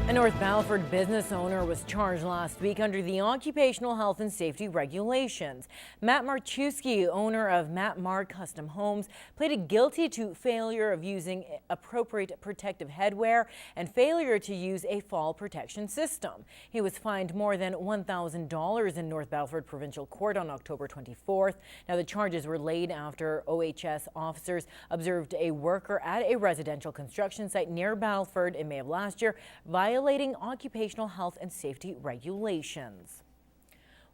A North Battleford business owner was charged last week under the occupational health and safety regulations. Matt Marchewski, owner of Matt Mar Custom Homes, pleaded guilty to failure of using appropriate protective headwear and failure to use a fall protection system. He was fined more than $1,000 in North Battleford Provincial Court on October 24th. Now, the charges were laid after OHS officers observed a worker at a residential construction site near Battleford in May of last year violating occupational health and safety regulations.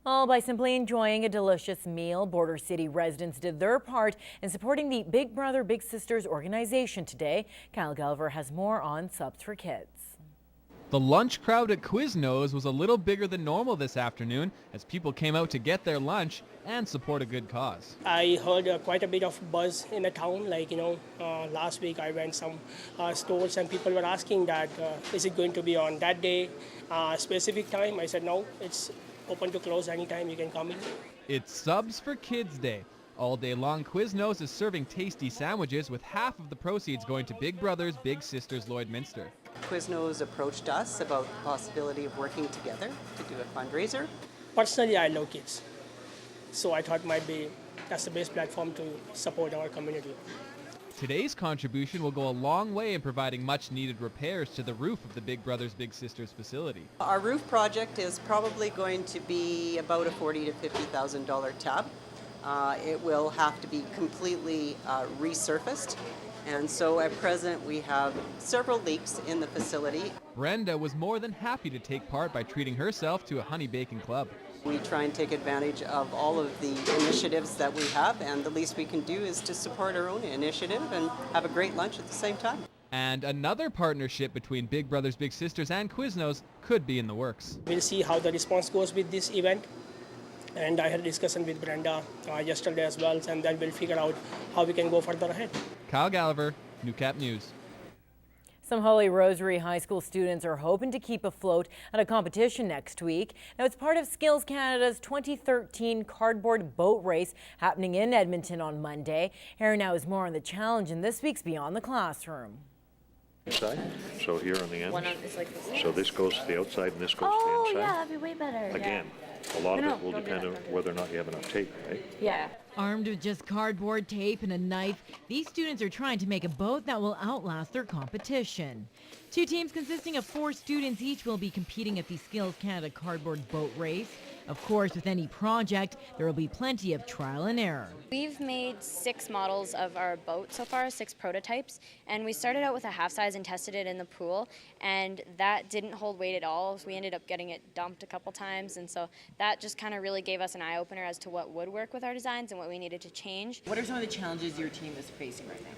Well, by simply enjoying a delicious meal, Border City residents did their part in supporting the Big Brother Big Sisters organization today. Kyle Gulliver has more on Subs for Kids. The lunch crowd at Quiznos was a little bigger than normal this afternoon as people came out to get their lunch and support a good cause. I heard quite a bit of buzz in the town. Last week I went some stores and people were asking that is it going to be on that day, specific time? I said no, it's open to close anytime, you can come in. It's Subs for Kids Day. All day long, Quiznos is serving tasty sandwiches with half of the proceeds going to Big Brothers Big Sisters Lloydminster. Quiznos approached us about the possibility of working together to do a fundraiser. Personally, I love kids, so I thought that's the best platform to support our community. Today's contribution will go a long way in providing much needed repairs to the roof of the Big Brothers Big Sisters facility. Our roof project is probably going to be about a $40,000 to $50,000 tab. It will have to be completely resurfaced. And so at present we have several leaks in the facility. Brenda was more than happy to take part by treating herself to a honey bacon club. We try and take advantage of all of the initiatives that we have, and the least we can do is to support our own initiative and have a great lunch at the same time. And another partnership between Big Brothers Big Sisters and Quiznos could be in the works. We'll see how the response goes with this event. And I had a discussion with Brenda yesterday as well, and then we'll figure out how we can go further ahead. Kyle Gulliver, Newcap News. Some Holy Rosary High School students are hoping to keep afloat at a competition next week. Now, it's part of Skills Canada's 2013 cardboard boat race happening in Edmonton on Monday. Here now is more on the challenge in this week's Beyond the Classroom. Inside, so here on the end. Is like this. So this goes to the outside and this goes to the Oh, inside. yeah, that'd be way better. Again, a lot of it will don't do depend on that. whether or not you have enough tape, right? Yeah. Armed with just cardboard, tape, and a knife, these students are trying to make a boat that will outlast their competition. Two teams consisting of 4 students each will be competing at the Skills Canada cardboard boat race. Of course, with any project, there will be plenty of trial and error. We've made 6 models of our boat so far, 6 prototypes, and we started out with a half size and tested it in the pool, and that didn't hold weight at all. So we ended up getting it dumped a couple times, and so that just kind of really gave us an eye-opener as to what would work with our designs and what we needed to change. What are some of the challenges your team is facing right now?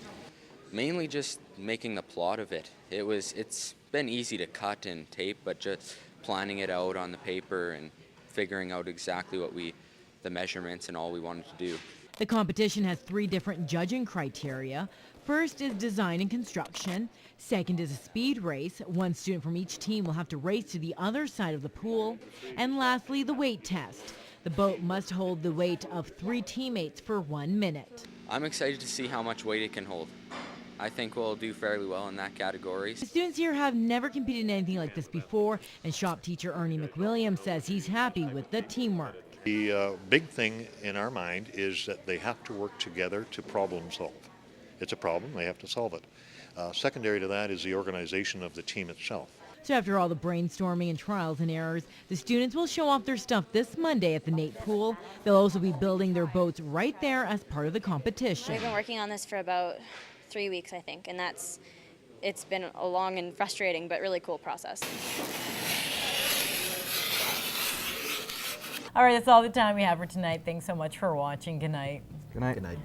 Mainly just making the plot of it. It's been easy to cut and tape, but just planning it out on the paper and figuring out exactly the measurements and all we wanted to do. The competition has 3 different judging criteria. First is design and construction. Second is a speed race. 1 student from each team will have to race to the other side of the pool. And lastly, the weight test. The boat must hold the weight of 3 teammates for 1 minute. I'm excited to see how much weight it can hold. I think we'll do fairly well in that category. The students here have never competed in anything like this before, and shop teacher Ernie McWilliams says he's happy with the teamwork. The big thing in our mind is that they have to work together to problem solve. It's a problem, they have to solve it. Secondary to that is the organization of the team itself. So after all the brainstorming and trials and errors, the students will show off their stuff this Monday at the Nate Pool. They'll also be building their boats right there as part of the competition. We've been working on this for about 3 weeks, I think, and it's been a long and frustrating but really cool process. All right, that's all the time we have for tonight. Thanks so much for watching. Good night. Good night. Good night.